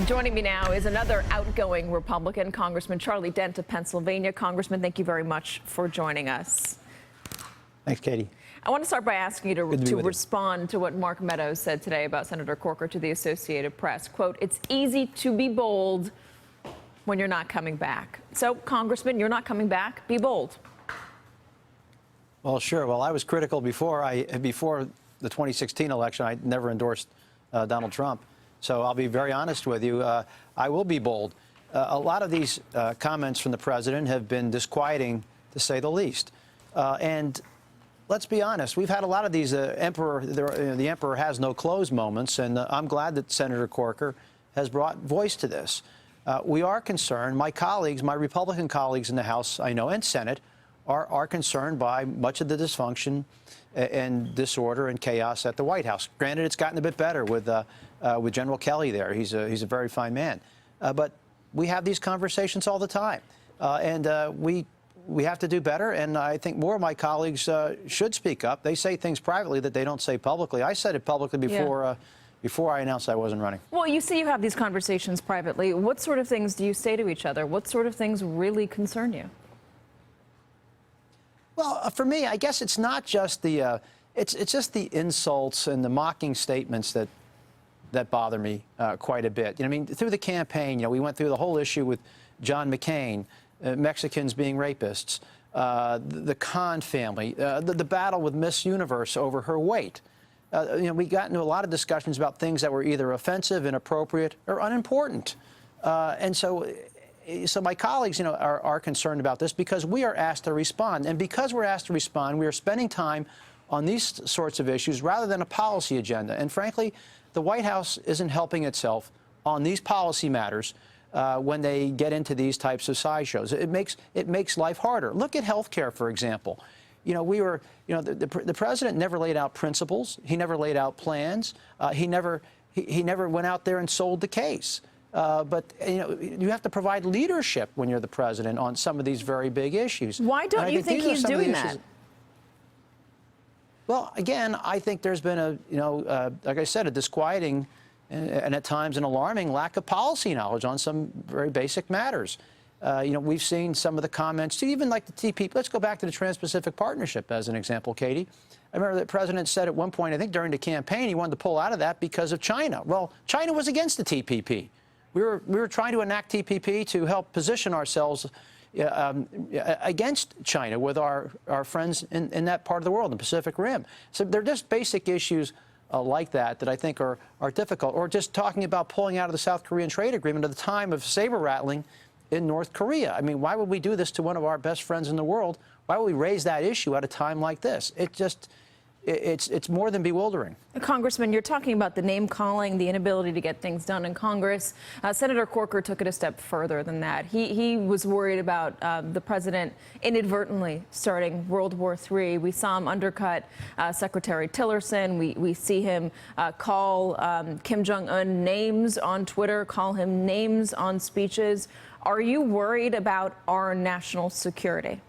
Joining me now is another outgoing Republican, Congressman Charlie Dent of Pennsylvania. Congressman, thank you very much for joining us. Thanks, Katie. I want to start by asking you to respond to what Mark Meadows said today about Senator Corker to the Associated Press. Quote, "It's easy to be bold when you're not coming back." So, Congressman, you're not coming back. Be bold. Well, sure. Well, I was critical before the 2016 election. I never endorsed Donald Trump. So I'll be very honest with you. I will be bold. A lot of these comments from the president have been disquieting, to say the least. And let's be honest, we've had a lot of these the emperor has no clothes moments, and I'm glad that Senator Corker has brought voice to this. We are concerned. My colleagues, my Republican colleagues in the House, I know, and Senate, are concerned by much of the dysfunction and disorder and chaos at the White House. Granted, it's gotten a bit better with General Kelly there. He's a very fine man. But we have these conversations all the time, and we have to do better. And I think more of my colleagues should speak up. They say things privately that they don't say publicly. I said it publicly before I announced I wasn't running. Well, you say you have these conversations privately. What sort of things do you say to each other? What sort of things really concern you? Well, for me, I guess it's not just the it's just the insults and the mocking statements that bother me quite a bit. You know, I mean, through the campaign, we went through the whole issue with John McCain, Mexicans being rapists, the Khan family, the battle with Miss Universe over her weight. We got into a lot of discussions about things that were either offensive, inappropriate, or unimportant, and so my colleagues, are concerned about this because we are asked to respond. And because we're asked to respond, we are spending time on these sorts of issues rather than a policy agenda. And frankly, the White House isn't helping itself on these policy matters when they get into these types of sideshows. It makes life harder. Look at health care, for example. The president never laid out principles. He never laid out plans. He never went out there and sold the case. But you have to provide leadership when you're the president on some of these very big issues. Why don't you think he's doing that? Well, again, I think there's been like I said, a disquieting and at times an alarming lack of policy knowledge on some very basic matters. We've seen some of the comments, even like the TPP. Let's go back to the Trans-Pacific Partnership as an example, Katie. I remember the president said at one point, I think during the campaign, he wanted to pull out of that because of China. Well, China was against the TPP. We were trying to enact TPP to help position ourselves against China with our friends in that part of the world, the Pacific Rim. So they're just basic issues like that I think are difficult. Or just talking about pulling out of the South Korean trade agreement at the time of saber rattling in North Korea. I mean, why would we do this to one of our best friends in the world? Why would we raise that issue at a time like this? It's more than bewildering. Congressman, you're talking about the name calling, the inability to get things done in Congress. Senator Corker took it a step further than that. He was worried about the president inadvertently starting World War III. We saw him undercut Secretary Tillerson. We see him call Kim Jong-un names on Twitter, call him names on speeches. Are you worried about our national security?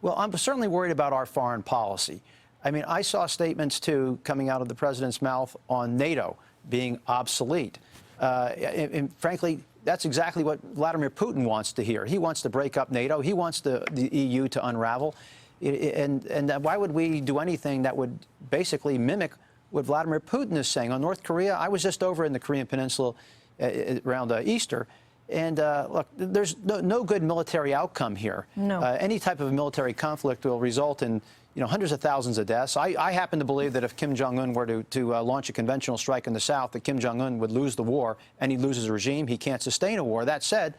Well, I'm certainly worried about our foreign policy. I mean, I saw statements, too, coming out of the president's mouth on NATO being obsolete. And frankly, that's exactly what Vladimir Putin wants to hear. He wants to break up NATO. He wants the EU to unravel. And why would we do anything that would basically mimic what Vladimir Putin is saying? On North Korea, I was just over in the Korean Peninsula around Easter. And look, there's no good military outcome here. No. Any type of military conflict will result in hundreds of thousands of deaths. I happen to believe that if Kim Jong-un were to launch a conventional strike in the South, that Kim Jong-un would lose the war and he'd lose his regime. He can't sustain a war. That said,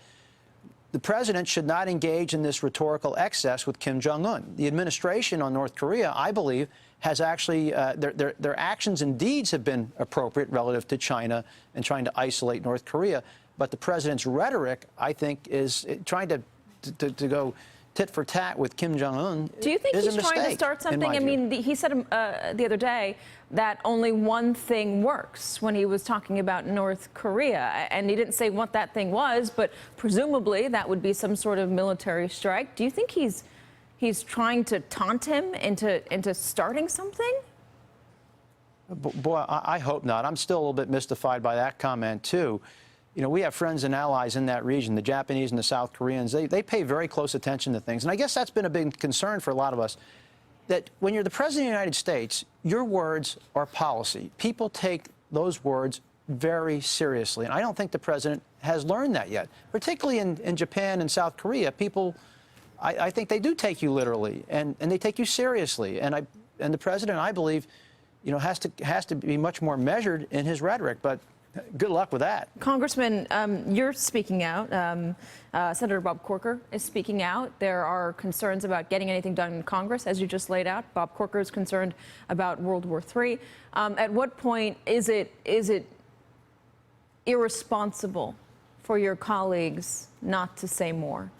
the president should not engage in this rhetorical excess with Kim Jong-un. The administration on North Korea, I believe, has actually their actions and deeds have been appropriate relative to China and trying to isolate North Korea. But the president's rhetoric, I think, is trying to go tit for tat with Kim Jong-un. Do you think he's trying to start something? I mean, he said the other day that only one thing works when he was talking about North Korea. And he didn't say what that thing was, but presumably that would be some sort of military strike. Do you think he's trying to taunt him into starting something? Boy, I hope not. I'm still a little bit mystified by that comment, too. You know, we have friends and allies in that region, the Japanese and the South Koreans. They pay very close attention to things. And I guess that's been a big concern for a lot of us, that when you're the President of the United States, your words are policy. People take those words very seriously. And I don't think the President has learned that yet, particularly in Japan and South Korea. People, I think they do take you literally, and they take you seriously. And the President, I believe, you know, has to be much more measured in his rhetoric. But good luck with that. Congressman, you're speaking out. Senator Bob Corker is speaking out. There are concerns about getting anything done in Congress, as you just laid out. Bob Corker is concerned about World War III. At what point is it irresponsible for your colleagues not to say more?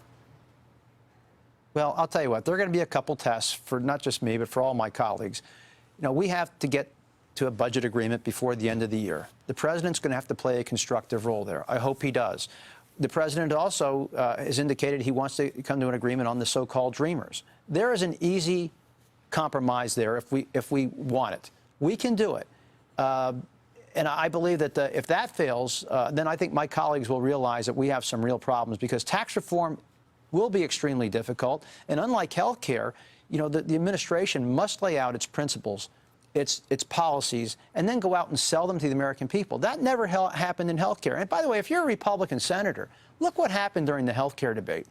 Well, I'll tell you what, there are going to be a couple tests for not just me, but for all my colleagues. You know, we have to get to a budget agreement before the end of the year. The President's going to have to play a constructive role there. I hope he does. The President also has indicated he wants to come to an agreement on the so-called Dreamers. There is an easy compromise there if we want it. We can do it. And I believe that if that fails, then I think my colleagues will realize that we have some real problems, because tax reform will be extremely difficult. And unlike health care, you know, the administration must lay out its principles, its policies, and then go out and sell them to the American people. That never happened in health care. And by the way, if you're a Republican senator, look what happened during the health care debate.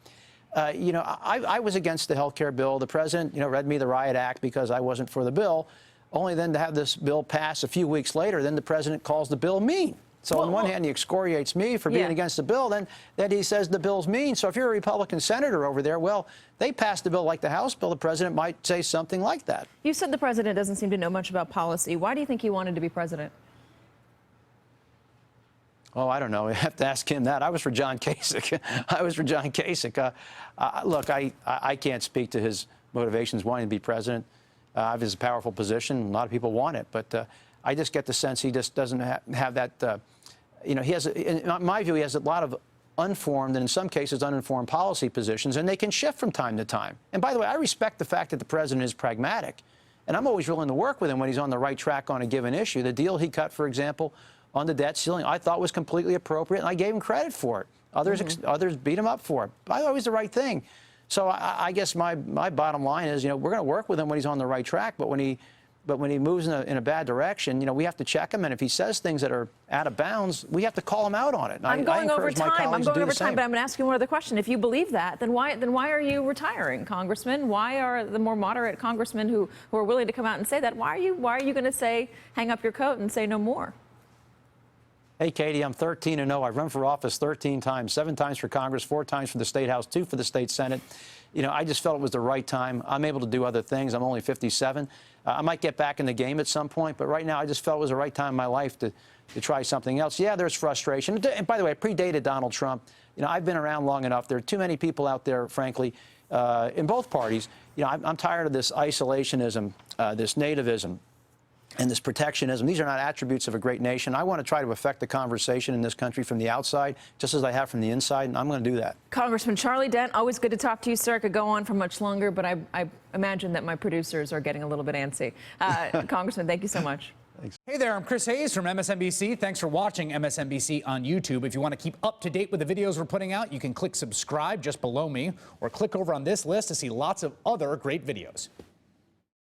You know, I was against the health care bill. The President, you know, read me the Riot Act because I wasn't for the bill, only then to have this bill pass a few weeks later. Then the President calls the bill mean. So on one hand, he excoriates me for being against the bill, then he says the bill's mean. So if you're a Republican senator over there, well, they passed the bill like the House bill. The President might say something like that. You said the President doesn't seem to know much about policy. Why do you think he wanted to be president? Oh, I don't know. You have to ask him that. I was for John Kasich. Look, I can't speak to his motivations wanting to be president. Obviously, it's a powerful position. A lot of people want it. But I just get the sense he just doesn't have that. You know, he has, in my view, he has a lot of unformed and in some cases uninformed policy positions, and they can shift from time to time. And by the way, I respect the fact that the President is pragmatic, and I'm always willing to work with him when he's on the right track on a given issue. The deal he cut, for example, on the debt ceiling, I thought was completely appropriate, and I gave him credit for it. Others beat him up for it. By the way, it was the right thing. So I guess my bottom line is, you know, we're going to work with him when he's on the right track, but when he moves in a bad direction, you know, we have to check him. And if he says things that are out of bounds, we have to call him out on it. I'm going over time, but I'm going to ask you one other question. If you believe that, then why are you retiring, Congressman? Why are the more moderate congressmen who are willing to come out and say that, why are you going to say, hang up your coat and say no more? Hey, Katie, I'm 13-0. I've run for office 13 times, 7 times for Congress, 4 times for the State House, 2 for the State Senate. You know, I just felt it was the right time. I'm able to do other things. I'm only 57. I might get back in the game at some point, but right now I just felt it was the right time in my life to try something else. Yeah, there's frustration. And by the way, I predated Donald Trump. You know, I've been around long enough. There are too many people out there, frankly, in both parties. You know, I'm tired of this isolationism, this nativism, and this protectionism. These are not attributes of a great nation. I want to try to affect the conversation in this country from the outside, just as I have from the inside, and I'm going to do that. Congressman Charlie Dent, always good to talk to you, sir. I could go on for much longer, but I imagine that my producers are getting a little bit antsy. Congressman, thank you so much. Thanks. Hey there, I'm Chris Hayes from MSNBC. Thanks for watching MSNBC on YouTube. If you want to keep up to date with the videos we're putting out, you can click subscribe just below me, or click over on this list to see lots of other great videos.